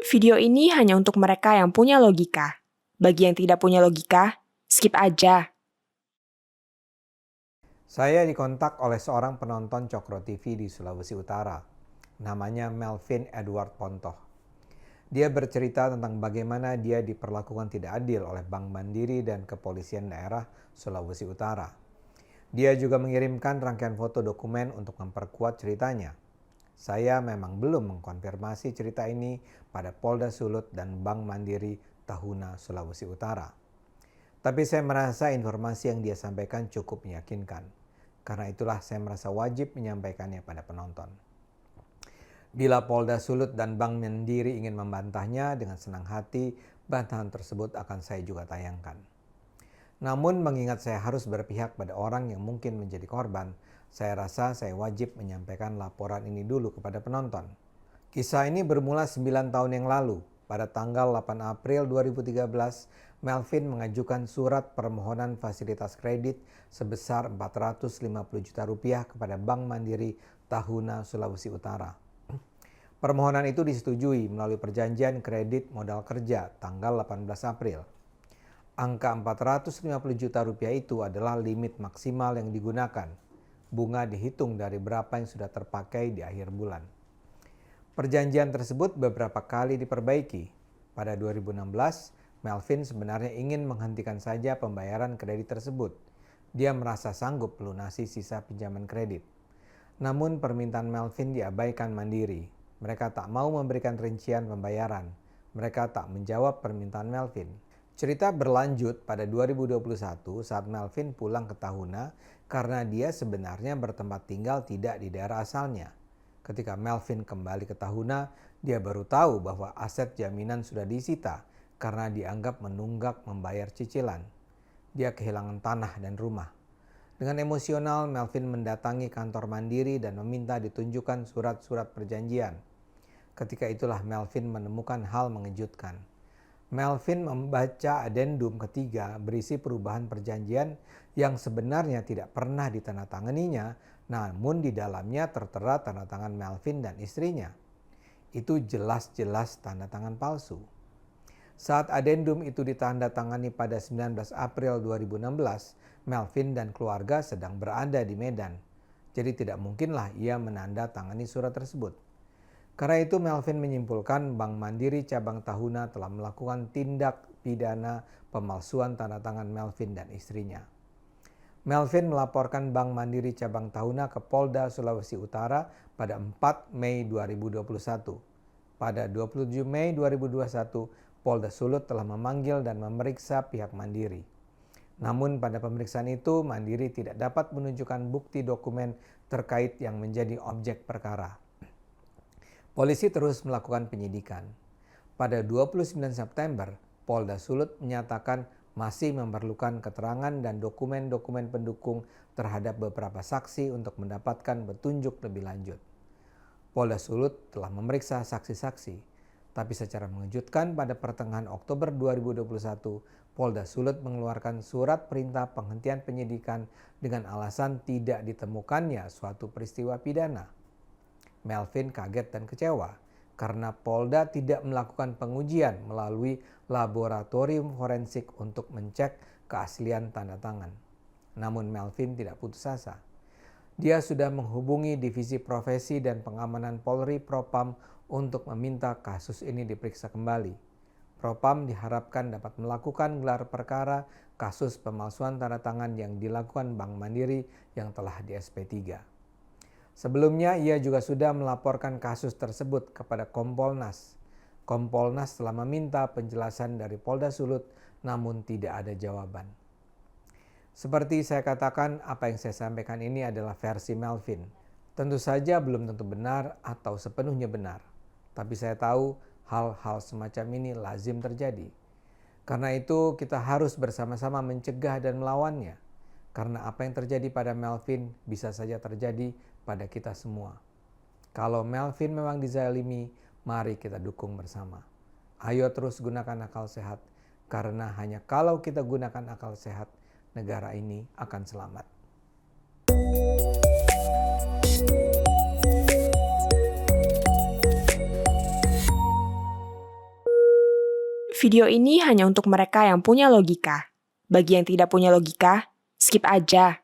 Video ini hanya untuk mereka yang punya logika. Bagi yang tidak punya logika, skip aja. Saya dikontak oleh seorang penonton Cokro TV di Sulawesi Utara. Namanya Melvin Edward Pontoh. Dia bercerita tentang bagaimana dia diperlakukan tidak adil oleh Bank Mandiri dan Kepolisian Daerah Sulawesi Utara. Dia juga mengirimkan rangkaian foto dokumen untuk memperkuat ceritanya. Saya memang belum mengkonfirmasi cerita ini pada Polda Sulut dan Bank Mandiri Tahuna, Sulawesi Utara. Tapi saya merasa informasi yang dia sampaikan cukup meyakinkan. Karena itulah saya merasa wajib menyampaikannya pada penonton. Bila Polda Sulut dan Bank Mandiri ingin membantahnya, dengan senang hati bantahan tersebut akan saya juga tayangkan. Namun mengingat saya harus berpihak pada orang yang mungkin menjadi korban, saya rasa saya wajib menyampaikan laporan ini dulu kepada penonton. Kisah ini bermula 9 tahun yang lalu. Pada tanggal 8 April 2013, Melvin mengajukan surat permohonan fasilitas kredit sebesar 450 juta rupiah kepada Bank Mandiri Tahuna, Sulawesi Utara. Permohonan itu disetujui melalui perjanjian kredit modal kerja tanggal 18 April. Angka 450 juta rupiah itu adalah limit maksimal yang digunakan. Bunga dihitung dari berapa yang sudah terpakai di akhir bulan. Perjanjian tersebut beberapa kali diperbaiki. Pada 2016, Melvin sebenarnya ingin menghentikan saja pembayaran kredit tersebut. Dia merasa sanggup melunasi sisa pinjaman kredit. Namun permintaan Melvin diabaikan Mandiri. Mereka tak mau memberikan rincian pembayaran. Mereka tak menjawab permintaan Melvin. Cerita berlanjut pada 2021 saat Melvin pulang ke Tahuna karena dia sebenarnya bertempat tinggal tidak di daerah asalnya. Ketika Melvin kembali ke Tahuna, dia baru tahu bahwa aset jaminan sudah disita karena dianggap menunggak membayar cicilan. Dia kehilangan tanah dan rumah. Dengan emosional, Melvin mendatangi kantor Mandiri dan meminta ditunjukkan surat-surat perjanjian. Ketika itulah Melvin menemukan hal mengejutkan. Melvin membaca adendum ketiga berisi perubahan perjanjian yang sebenarnya tidak pernah ditandatanganinya, namun di dalamnya tertera tanda tangan Melvin dan istrinya. Itu jelas-jelas tanda tangan palsu. Saat adendum itu ditandatangani pada 19 April 2016, Melvin dan keluarga sedang berada di Medan. Jadi tidak mungkinlah ia menandatangani surat tersebut. Karena itu Melvin menyimpulkan Bank Mandiri Cabang Tahuna telah melakukan tindak pidana pemalsuan tanda tangan Melvin dan istrinya. Melvin melaporkan Bank Mandiri Cabang Tahuna ke Polda Sulawesi Utara pada 4 Mei 2021. Pada 27 Mei 2021, Polda Sulut telah memanggil dan memeriksa pihak Mandiri. Namun pada pemeriksaan itu, Mandiri tidak dapat menunjukkan bukti dokumen terkait yang menjadi objek perkara. Polisi terus melakukan penyidikan. Pada 29 September, Polda Sulut menyatakan masih memerlukan keterangan dan dokumen-dokumen pendukung terhadap beberapa saksi untuk mendapatkan petunjuk lebih lanjut. Polda Sulut telah memeriksa saksi-saksi, tapi secara mengejutkan pada pertengahan Oktober 2021, Polda Sulut mengeluarkan surat perintah penghentian penyidikan dengan alasan tidak ditemukannya suatu peristiwa pidana. Melvin kaget dan kecewa karena Polda tidak melakukan pengujian melalui laboratorium forensik untuk mencek keaslian tanda tangan. Namun Melvin tidak putus asa. Dia sudah menghubungi Divisi Profesi dan Pengamanan Polri Propam untuk meminta kasus ini diperiksa kembali. Propam diharapkan dapat melakukan gelar perkara kasus pemalsuan tanda tangan yang dilakukan Bank Mandiri yang telah di SP3. Sebelumnya ia juga sudah melaporkan kasus tersebut kepada Kompolnas. Kompolnas telah meminta penjelasan dari Polda Sulut, namun tidak ada jawaban. Seperti saya katakan, apa yang saya sampaikan ini adalah versi Melvin. Tentu saja belum tentu benar atau sepenuhnya benar. Tapi saya tahu hal-hal semacam ini lazim terjadi. Karena itu kita harus bersama-sama mencegah dan melawannya. Karena apa yang terjadi pada Melvin bisa saja terjadi pada kita semua. Kalau Melvin memang dizalimi, mari kita dukung bersama. Ayo terus gunakan akal sehat, karena hanya kalau kita gunakan akal sehat, negara ini akan selamat. Video ini hanya untuk mereka yang punya logika. Bagi yang tidak punya logika, skip aja.